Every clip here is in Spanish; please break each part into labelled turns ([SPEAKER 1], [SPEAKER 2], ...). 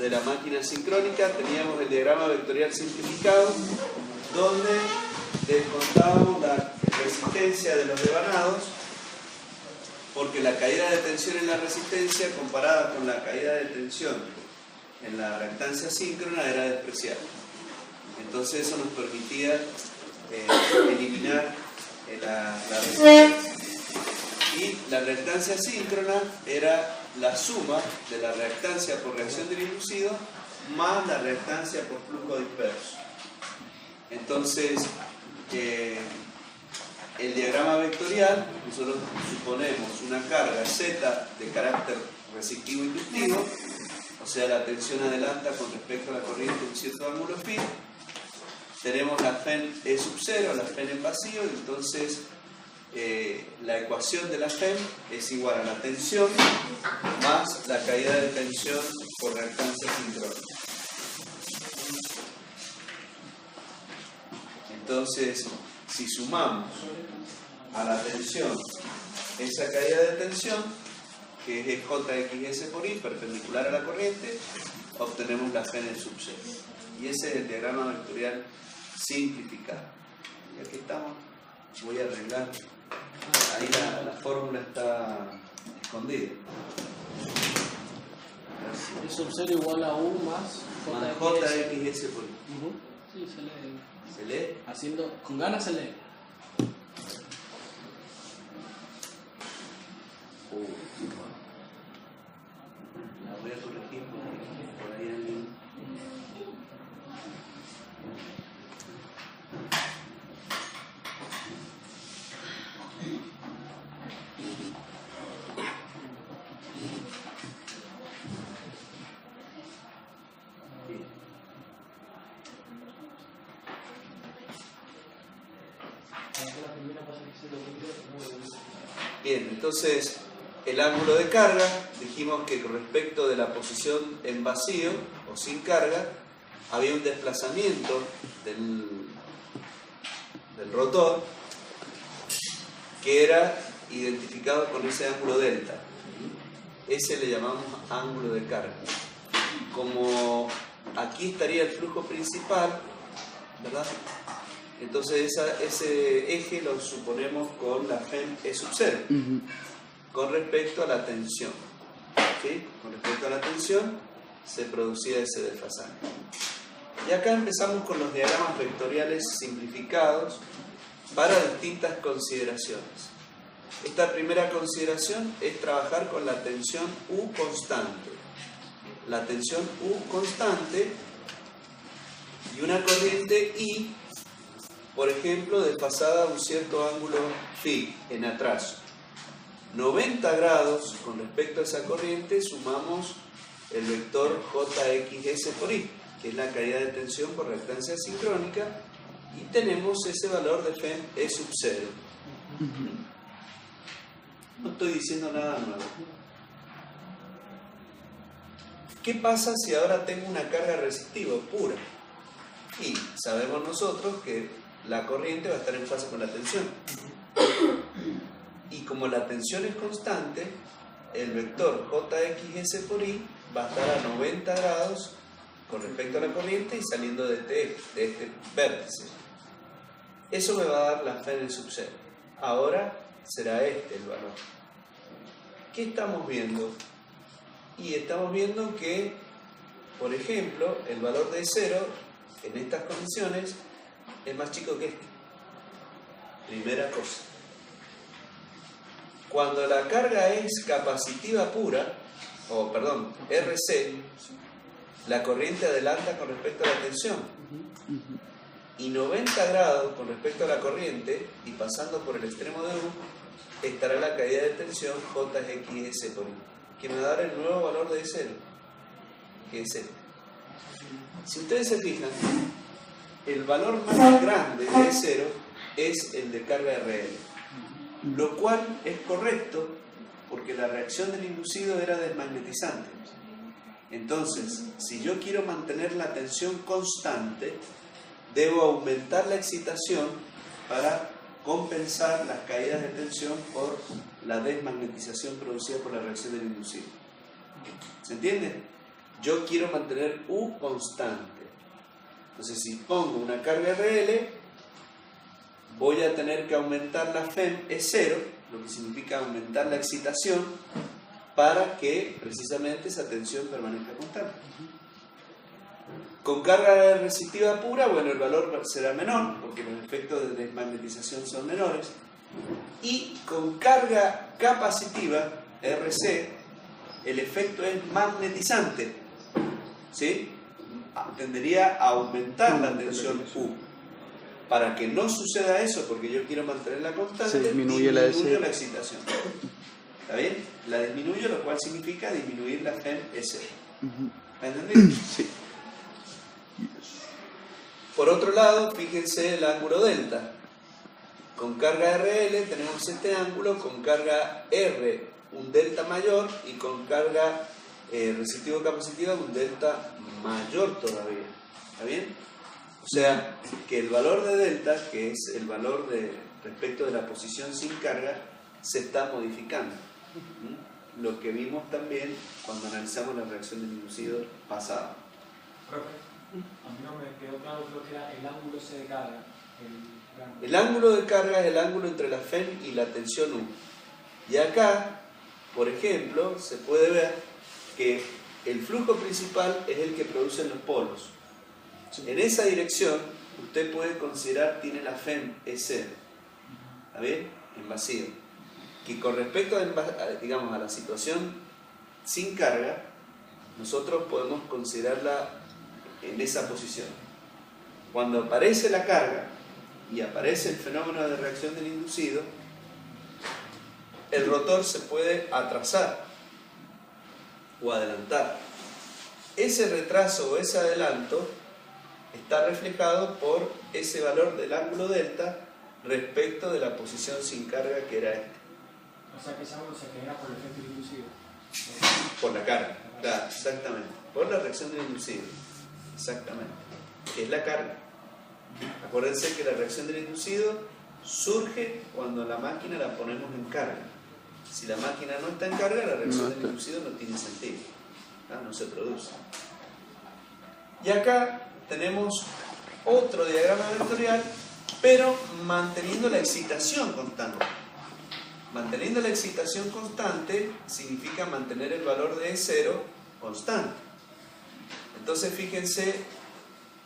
[SPEAKER 1] de la máquina sincrónica teníamos el diagrama vectorial simplificado, donde descontábamos la resistencia de los devanados, porque la caída de tensión en la resistencia comparada con la caída de tensión en la reactancia síncrona era despreciable. Entonces eso nos permitía eliminar la resistencia. Y la reactancia síncrona era la suma de la reactancia por reacción del inducido más la reactancia por flujo disperso. Entonces, el diagrama vectorial, nosotros suponemos una carga Z de carácter resistivo inductivo, o sea, la tensión adelanta con respecto a la corriente en un cierto ángulo phi. Tenemos la FEM E sub 0, la FEM en vacío, y entonces la ecuación de la FEM es igual a la tensión más la caída de tensión por reactancia sincrónica. Entonces, si sumamos a la tensión esa caída de tensión, que es JXS por I, perpendicular a la corriente, obtenemos la FEM E sub 0. Y ese es el diagrama vectorial simplificado. Y aquí estamos. Voy a arreglar. Ahí la fórmula está escondida.
[SPEAKER 2] E sub 0 igual a 1 más
[SPEAKER 1] JXS por I.
[SPEAKER 2] Sí, se lee.
[SPEAKER 1] ¿Se lee?
[SPEAKER 2] Haciendo, con ganas se lee.
[SPEAKER 1] La voy a corregir porque por ahí alguien... Bien, entonces el ángulo de carga, dijimos que con respecto de la posición en vacío o sin carga, había un desplazamiento del rotor que era identificado con ese ángulo delta. Ese le llamamos ángulo de carga. Como aquí estaría el flujo principal, ¿verdad? Entonces ese eje lo suponemos con la FEM E sub 0 con respecto a la tensión. ¿Sí? Con respecto a la tensión se producía ese desfasamiento. Y acá empezamos con los diagramas vectoriales simplificados para distintas consideraciones. Esta primera consideración es trabajar con la tensión U constante. La tensión U constante y una corriente I, por ejemplo, desfasada a un cierto ángulo phi en atraso. 90 grados con respecto a esa corriente sumamos el vector JXS por I, que es la caída de tensión por reactancia sincrónica, y tenemos ese valor de FEM E sub 0. No estoy diciendo nada nuevo. ¿Qué pasa si ahora tengo una carga resistiva pura? Y sabemos nosotros que la corriente va a estar en fase con la tensión. Y como la tensión es constante, el vector JXS por I va a estar a 90 grados con respecto a la corriente y saliendo de este vértice. Eso me va a dar la FEM E sub 0. Ahora será este el valor. ¿Qué estamos viendo? Y estamos viendo que, por ejemplo, el valor de 0 en estas condiciones es más chico que este. Primera cosa. Cuando la carga es capacitiva pura, o perdón, RC, la corriente adelanta con respecto a la tensión. Y 90 grados con respecto a la corriente, y pasando por el extremo de U, estará la caída de tensión JXS por I, que me va a dar el nuevo valor de 0, que es este. Si ustedes se fijan, el valor más grande de 0 es el de carga RL, lo cual es correcto porque la reacción del inducido era desmagnetizante. Entonces, si yo quiero mantener la tensión constante, debo aumentar la excitación para compensar las caídas de tensión por la desmagnetización producida por la reacción del inducido. ¿Se entiende? yo quiero mantener U constante. Entonces, si pongo una carga RL, voy a tener que aumentar la FEM E0, lo que significa aumentar la excitación, para que precisamente esa tensión permanezca constante. Con carga resistiva pura, bueno, el valor será menor, porque los efectos de desmagnetización son menores. Y con carga capacitiva, RC, el efecto es magnetizante, ¿sí? Tendería a aumentar la tensión U. Para que no suceda eso, porque yo quiero mantenerla constante, disminuyo la excitación. ¿Está bien? La disminuyo, lo cual significa disminuir la FEM S. ¿Me entendí?
[SPEAKER 3] Sí.
[SPEAKER 1] Por otro lado, fíjense el ángulo delta. Con carga RL tenemos este ángulo, con carga R un delta mayor y con carga resistivo-capacitiva un delta mayor todavía. ¿Está bien? O sea, que el valor de delta, que es el valor respecto de la posición sin carga, se está modificando. Lo que vimos también cuando analizamos la reacción del inducido pasado.
[SPEAKER 4] Profe, a mí no me quedó claro, creo que era el ángulo ese de carga.
[SPEAKER 1] El ángulo de carga es el ángulo entre la FEM y la tensión U. Y acá, por ejemplo, se puede ver que el flujo principal es el que producen los polos. En esa dirección, usted puede considerar tiene la FEM E0. ¿Está bien? En vacío. Que con respecto digamos, a la situación sin carga, nosotros podemos considerarla en esa posición. Cuando aparece la carga y aparece el fenómeno de reacción del inducido, el rotor se puede atrasar o adelantar. Ese retraso o ese adelanto está reflejado por ese valor del ángulo delta respecto de la posición sin carga, que era este.
[SPEAKER 4] O sea que ese ángulo se genera por el efecto inducido.
[SPEAKER 1] Por la carga, claro, exactamente. Por la reacción del inducido, exactamente. Que es la carga. Acuérdense que la reacción del inducido surge cuando la máquina la ponemos en carga. Si la máquina no está en carga, la reacción del inducido no tiene sentido. No se produce. Y acá tenemos otro diagrama vectorial, pero manteniendo la excitación constante. Manteniendo la excitación constante significa mantener el valor de E0 constante. Entonces fíjense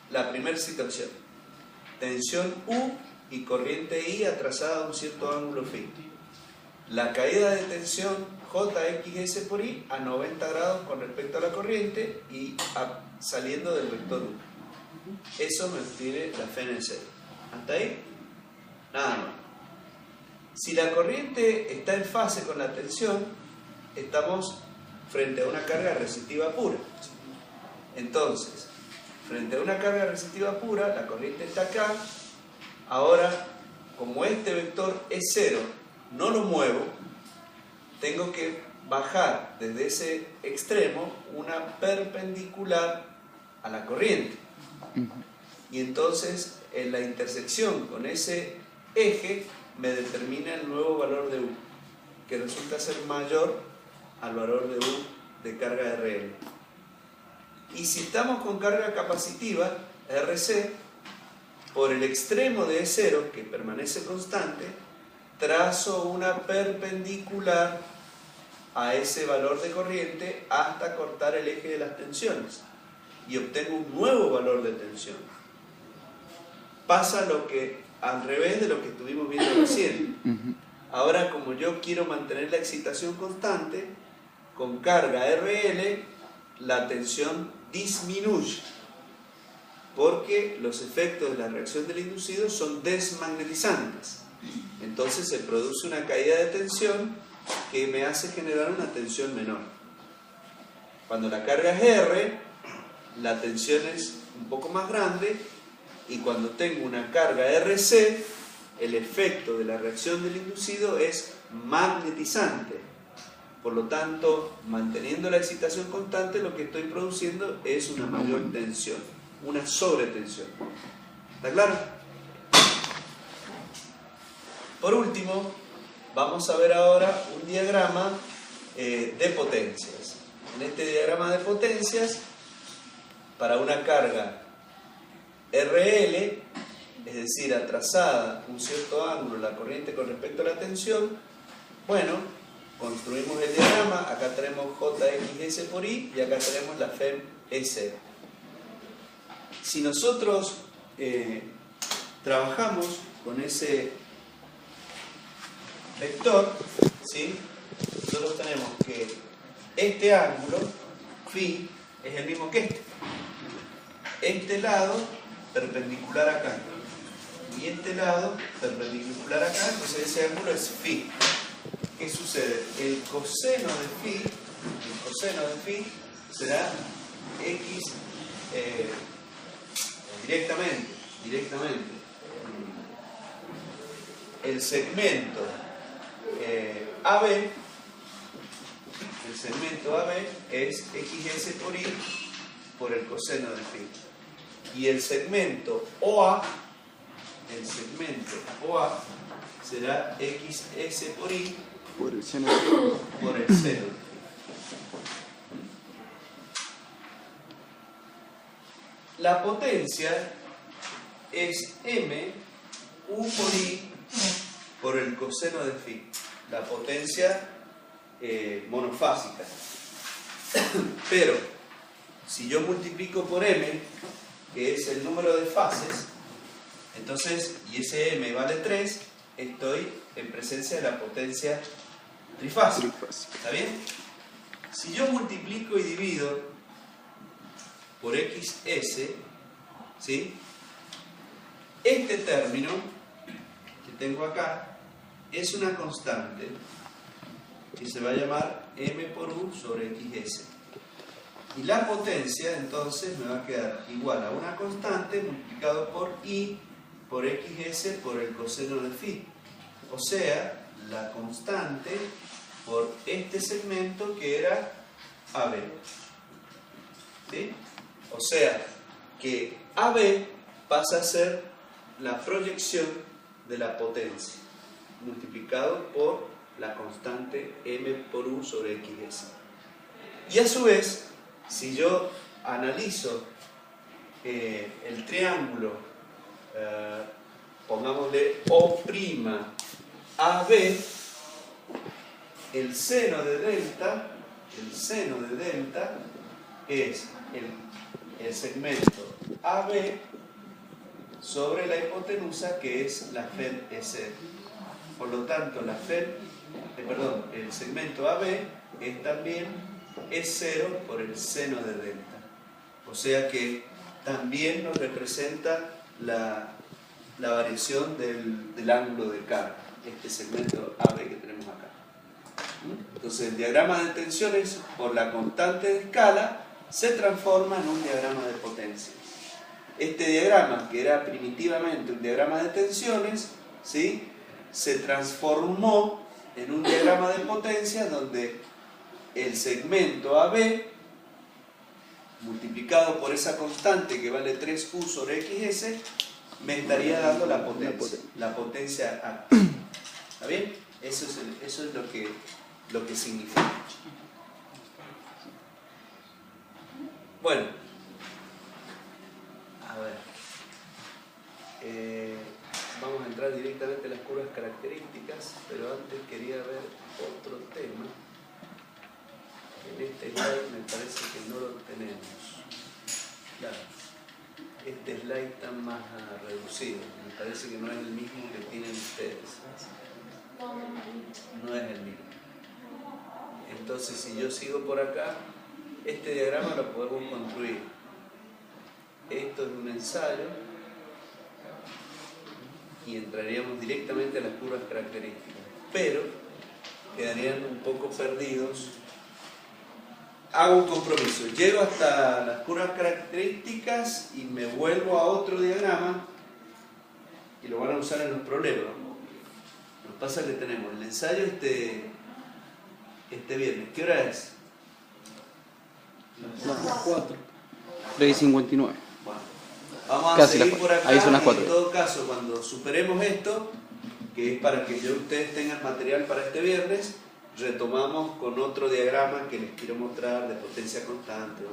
[SPEAKER 1] la primera situación. Tensión U y corriente I atrasada a un cierto ángulo phi. La caída de tensión JXS por I a 90 grados con respecto a la corriente y saliendo del vector U. Eso me escribe la FEM en 0. ¿Hasta ahí? Nada más. Si la corriente está en fase con la tensión, estamos frente a una carga resistiva pura. Entonces, frente a una carga resistiva pura, la corriente está acá. Ahora, como este vector es 0, no lo muevo, tengo que bajar desde ese extremo una perpendicular a la corriente. Y entonces, en la intersección con ese eje, me determina el nuevo valor de U, que resulta ser mayor al valor de U de carga RL. Y si estamos con carga capacitiva, RC, por el extremo de E0, que permanece constante, trazo una perpendicular a ese valor de corriente hasta cortar el eje de las tensiones y obtengo un nuevo valor de tensión. Pasa lo que al revés de lo que estuvimos viendo recién. Ahora, como yo quiero mantener la excitación constante, con carga RL, la tensión disminuye, porque los efectos de la reacción del inducido son desmagnetizantes. Entonces se produce una caída de tensión que me hace generar una tensión menor. Cuando la carga es R, la tensión es un poco más grande, y cuando tengo una carga RC, el efecto de la reacción del inducido es magnetizante. Por lo tanto, manteniendo la excitación constante, lo que estoy produciendo es una mayor tensión, una sobretensión. ¿Está claro? Por último, vamos a ver ahora un diagrama de potencias. en este diagrama de potencias, para una carga RL, es decir, trazada un cierto ángulo la corriente con respecto a la tensión, bueno, construimos el diagrama, acá tenemos JXS por I y acá tenemos la FEM S. Si nosotros trabajamos con ese vector, ¿sí? Nosotros tenemos que este ángulo, phi, es el mismo que este lado perpendicular acá y este lado perpendicular acá, entonces ese ángulo es phi. ¿Qué sucede? El coseno de phi será x directamente. El segmento AB, es xs por i por el coseno de phi. Y el segmento OA será xs por i
[SPEAKER 3] por el seno.
[SPEAKER 1] por el seno. La potencia es m u por i por el coseno de phi. La potencia monofásica. Pero si yo multiplico por m, que es el número de fases, entonces, y ese m vale 3, estoy en presencia de la potencia trifásica. ¿Está bien? Si yo multiplico y divido por xs, ¿sí? Este término que tengo acá es una constante que se va a llamar m por u sobre xs. Y la potencia entonces me va a quedar igual a una constante multiplicado por i por xs por el coseno de phi. O sea, la constante por este segmento que era AB. ¿Sí? O sea, que AB pasa a ser la proyección de la potencia multiplicado por la constante m por u sobre xs. Y a su vez, si yo analizo el triángulo, pongámosle O'Ab, el seno de delta es el segmento AB sobre la hipotenusa, que es la FEM S. Por lo tanto, el segmento AB es también E0 por el seno de delta. O sea que también nos representa la variación del ángulo de carga, este segmento AB que tenemos acá. Entonces el diagrama de tensiones por la constante de escala se transforma en un diagrama de potencias. Este diagrama, que era primitivamente un diagrama de tensiones, ¿sí?, se transformó en un diagrama de potencias donde el segmento AB multiplicado por esa constante que vale 3u sobre xs me estaría dando la potencia activa. ¿Está bien? Eso es lo que significa. Bueno, a ver, vamos a entrar directamente a las curvas características, pero antes quería ver otro tema. En este slide me parece que no lo tenemos. Claro, este slide está más reducido, me parece que no es el mismo que tienen ustedes. No es el mismo. Entonces, si yo sigo por acá, este diagrama lo podemos construir. Esto es un ensayo y entraríamos directamente a las curvas características, pero quedarían un poco perdidos. Hago un compromiso, llego hasta las curvas características y me vuelvo a otro diagrama y lo van a usar en los problemas. Lo que pasa es que tenemos el ensayo este viernes. ¿Qué hora es?
[SPEAKER 2] Las 4.
[SPEAKER 3] 3:59.
[SPEAKER 1] Bueno, vamos a
[SPEAKER 3] Casi
[SPEAKER 1] seguir
[SPEAKER 3] las
[SPEAKER 1] por
[SPEAKER 3] 4.
[SPEAKER 1] acá.
[SPEAKER 3] Ahí son las 4.
[SPEAKER 1] En todo caso, cuando superemos esto, que es para que ustedes tengan material para este viernes, retomamos con otro diagrama que les quiero mostrar de potencia constante, ¿no?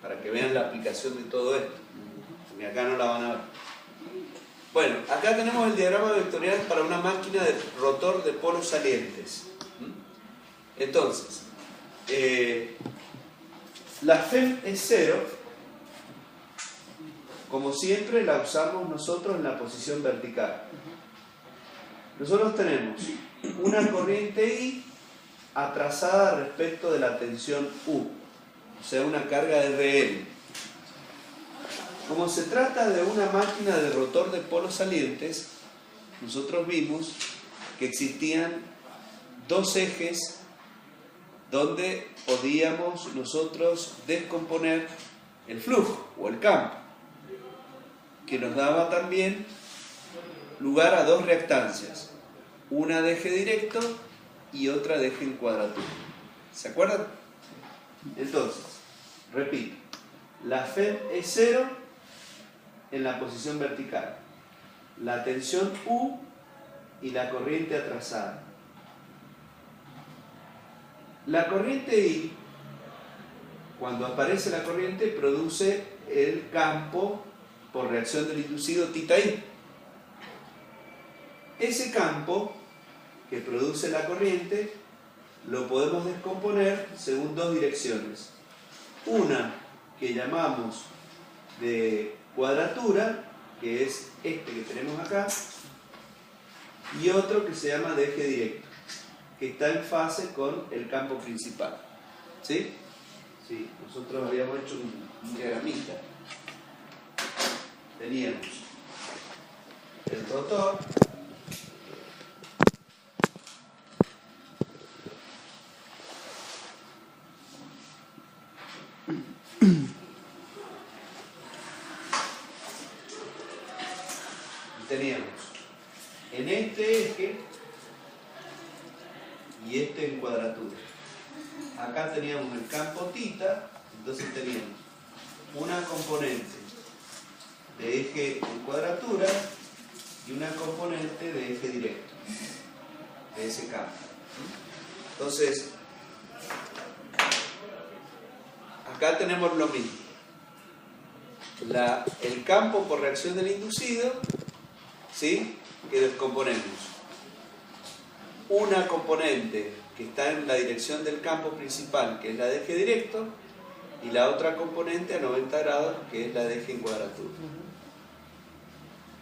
[SPEAKER 1] Para que vean la aplicación de todo esto, porque acá no la van a ver. Bueno, acá tenemos el diagrama vectorial para una máquina de rotor de polos salientes. Entonces, la FEM es 0, como siempre la usamos nosotros en la posición vertical. Nosotros tenemos una corriente I atrasada respecto de la tensión U, o sea, una carga RL. Como se trata de una máquina de rotor de polos salientes, nosotros vimos que existían dos ejes donde podíamos nosotros descomponer el flujo o el campo, que nos daba también lugar a dos reactancias, una de eje directo y otra de eje en cuadratura. ¿Se acuerdan? Entonces, repito, la FEM es 0 en la posición vertical, la tensión U y la corriente atrasada. La corriente I, cuando aparece la corriente, produce el campo por reacción del inducido θI. Ese campo que produce la corriente lo podemos descomponer según dos direcciones. Una que llamamos de cuadratura, que es este que tenemos acá, y otro que se llama de eje directo, que está en fase con el campo principal. ¿Sí? Sí, nosotros habíamos hecho un diagramita. Teníamos el rotor, teníamos en este eje y este en cuadratura. Acá teníamos el campo θ, entonces teníamos una componente de eje en cuadratura y una componente de eje directo de ese campo. Entonces, acá tenemos lo mismo. El campo por reacción del inducido, ¿sí?, que descomponemos. Una componente que está en la dirección del campo principal, que es la de eje directo, y la otra componente a 90 grados, que es la de eje en cuadratura.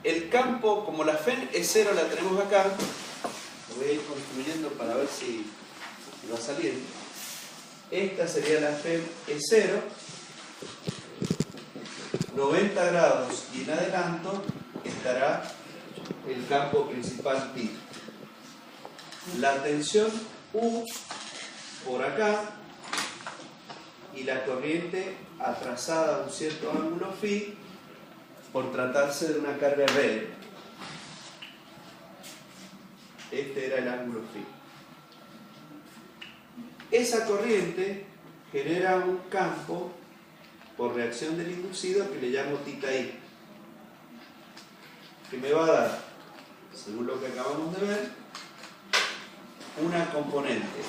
[SPEAKER 1] El campo, como la FEM es 0, la tenemos acá, lo voy a ir construyendo para ver si va saliendo. Esta sería la FEM es 0, 90 grados y en adelanto estará el campo principal θ. La tensión U por acá y la corriente atrasada a un cierto ángulo φ por tratarse de una carga RL. Este era el ángulo φ. Esa corriente genera un campo por reacción del inducido que le llamo θI, que me va a dar, según lo que acabamos de ver, una componente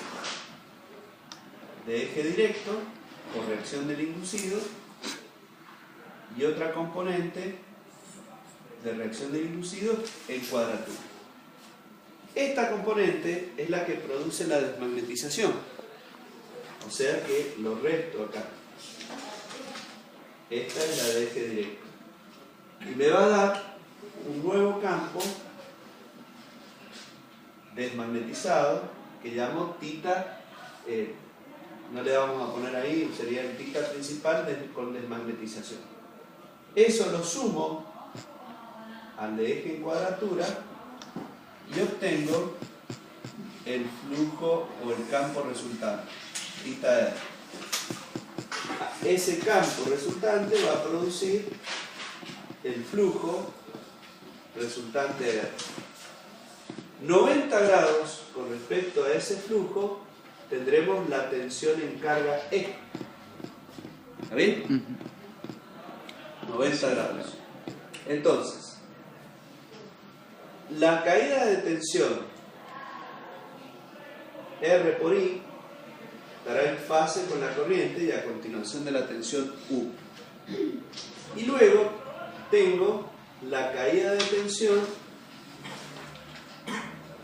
[SPEAKER 1] de eje directo por reacción del inducido y otra componente de reacción del inducido en cuadratura. Esta componente es la que produce la desmagnetización, o sea que lo resto acá. Esta es la de eje directo y me va a dar un nuevo campo desmagnetizado que llamo θ, no le vamos a poner ahí, sería el θ principal con desmagnetización. Eso lo sumo al de eje en cuadratura y obtengo el flujo o el campo resultante, θR. Ese campo resultante va a producir el flujo resultante de R. 90 grados con respecto a ese flujo tendremos la tensión en carga E. ¿Está bien? 90 grados. Entonces, la caída de tensión R por I estará en fase con la corriente y a continuación de la tensión U. Y luego tengo la caída de tensión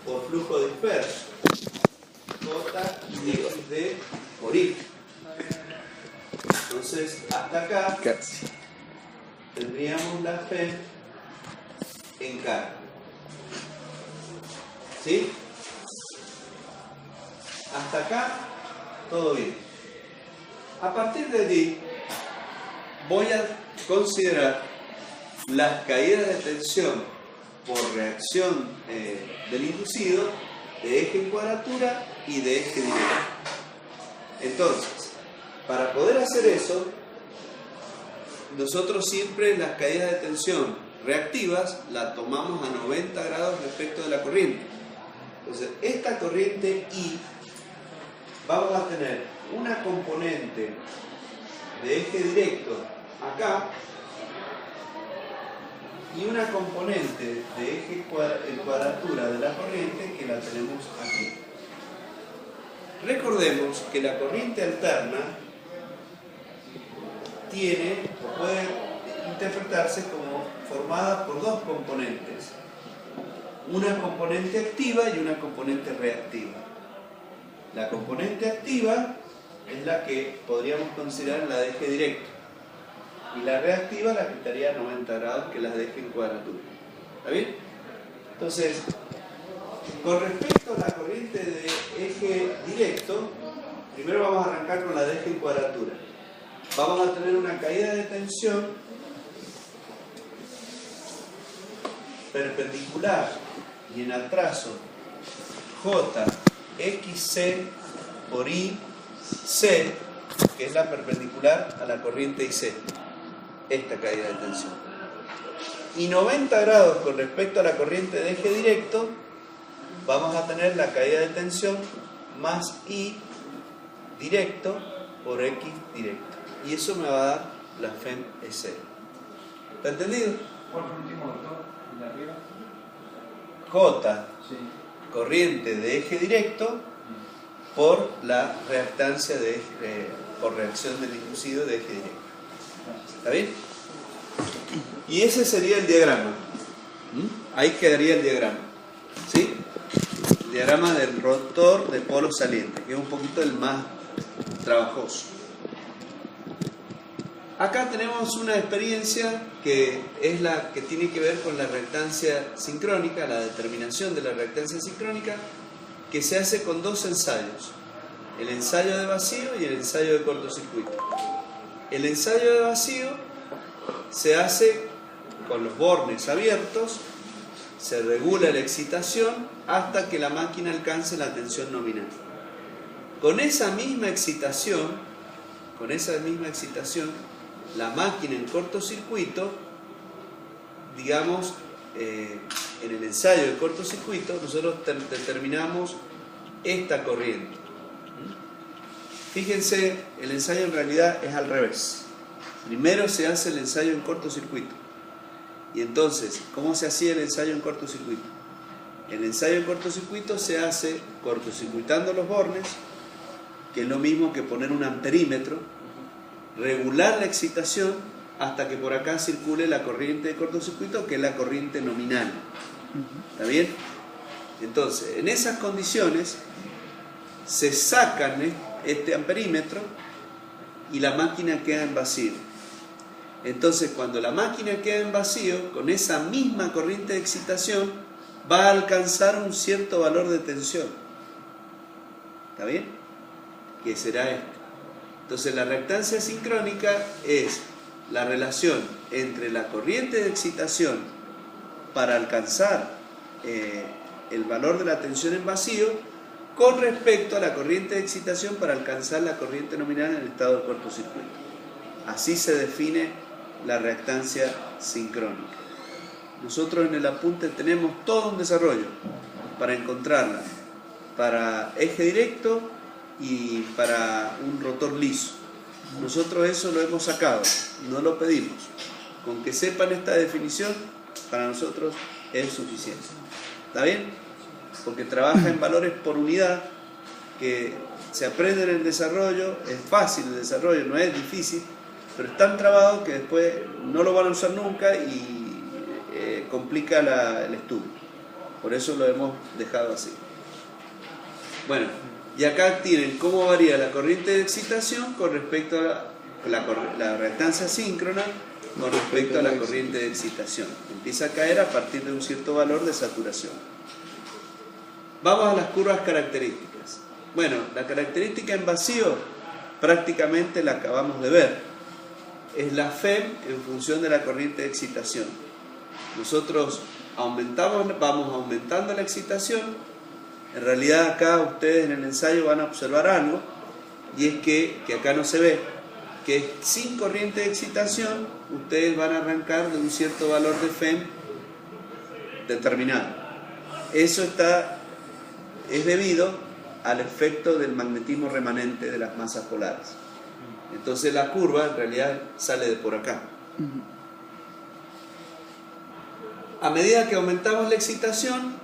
[SPEAKER 1] por flujo disperso, JXD por I. Entonces, hasta acá tendríamos la FEM en carga. ¿Sí? Hasta acá, todo bien. A partir de allí, voy a considerar las caídas de tensión por reacción del inducido de eje en cuadratura y de eje directo. Entonces, para poder hacer eso, nosotros siempre las caídas de tensión reactivas las tomamos a 90 grados respecto de la corriente. Entonces, esta corriente I, vamos a tener una componente de eje directo acá y una componente de eje en cuadratura de la corriente que la tenemos aquí. Recordemos que la corriente alterna tiene o puede interpretarse como formada por dos componentes, una componente activa y una componente reactiva. La componente activa es la que podríamos considerar la de eje directo y la reactiva la que estaría a 90 grados, que es la de eje en cuadratura. ¿Está bien? Entonces, con respecto a la corriente de eje directo, primero vamos a arrancar con la de eje en cuadratura. Vamos a tener una caída de tensión perpendicular y en el trazo JXC por IC, que es la perpendicular a la corriente IC, esta caída de tensión. Y 90 grados con respecto a la corriente de eje directo, vamos a tener la caída de tensión más I directo por X directo. Y eso me va a dar la FEM E0. ¿Está entendido?
[SPEAKER 4] ¿Cuál fue el último, doctor? ¿El de arriba?
[SPEAKER 1] J,
[SPEAKER 4] Sí.
[SPEAKER 1] corriente de eje directo por la reactancia de por reacción del inducido de eje directo. ¿Está bien? Y ese sería el diagrama. Ahí quedaría el diagrama. ¿Sí? El diagrama del rotor de polo saliente, que es un poquito el más trabajoso. Acá tenemos una experiencia que es la que tiene que ver con la reactancia sincrónica, la determinación de la reactancia sincrónica, que se hace con dos ensayos, el ensayo de vacío y el ensayo de cortocircuito. El ensayo de vacío se hace con los bornes abiertos, se regula la excitación hasta que la máquina alcance la tensión nominal. Con esa misma excitación, la máquina en cortocircuito, digamos, en el ensayo de cortocircuito, nosotros determinamos esta corriente. Fíjense, el ensayo en realidad es al revés. Primero se hace el ensayo en cortocircuito. Y entonces, ¿cómo se hacía el ensayo en cortocircuito? El ensayo en cortocircuito se hace cortocircuitando los bornes, que es lo mismo que poner un amperímetro, regular la excitación hasta que por acá circule la corriente de cortocircuito, que es la corriente nominal. ¿Está bien? Entonces, en esas condiciones se sacan este amperímetro y la máquina queda en vacío. Entonces, cuando la máquina queda en vacío, con esa misma corriente de excitación va a alcanzar un cierto valor de tensión. ¿Está bien? Que será esto. Entonces, la reactancia sincrónica es la relación entre la corriente de excitación para alcanzar el valor de la tensión en vacío con respecto a la corriente de excitación para alcanzar la corriente nominal en el estado de cortocircuito. Así se define la reactancia sincrónica. Nosotros en el apunte tenemos todo un desarrollo para encontrarla para eje directo y para un rotor liso. Nosotros eso lo hemos sacado, no lo pedimos. Con que sepan esta definición, para nosotros es suficiente. ¿Está bien? Porque trabaja en valores por unidad que se aprende en el desarrollo, es fácil el desarrollo, no es difícil, pero es tan trabado que después no lo van a usar nunca y complica el estudio. Por eso lo hemos dejado así. Bueno, y acá tienen cómo varía la corriente de excitación con respecto a la reactancia síncrona con respecto a la corriente de excitación. Empieza a caer a partir de un cierto valor de saturación. Vamos a las curvas características. Bueno, la característica en vacío prácticamente la acabamos de ver. Es la FEM en función de la corriente de excitación. Nosotros vamos aumentando la excitación. En realidad acá ustedes en el ensayo van a observar algo, y es que acá no se ve, que sin corriente de excitación ustedes van a arrancar de un cierto valor de FEM determinado. Eso es debido al efecto del magnetismo remanente de las masas polares. Entonces la curva en realidad sale de por acá. A medida que aumentamos la excitación,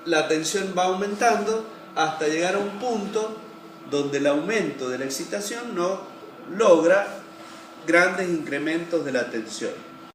[SPEAKER 1] la tensión va aumentando hasta llegar a un punto donde el aumento de la excitación no logra grandes incrementos de la tensión.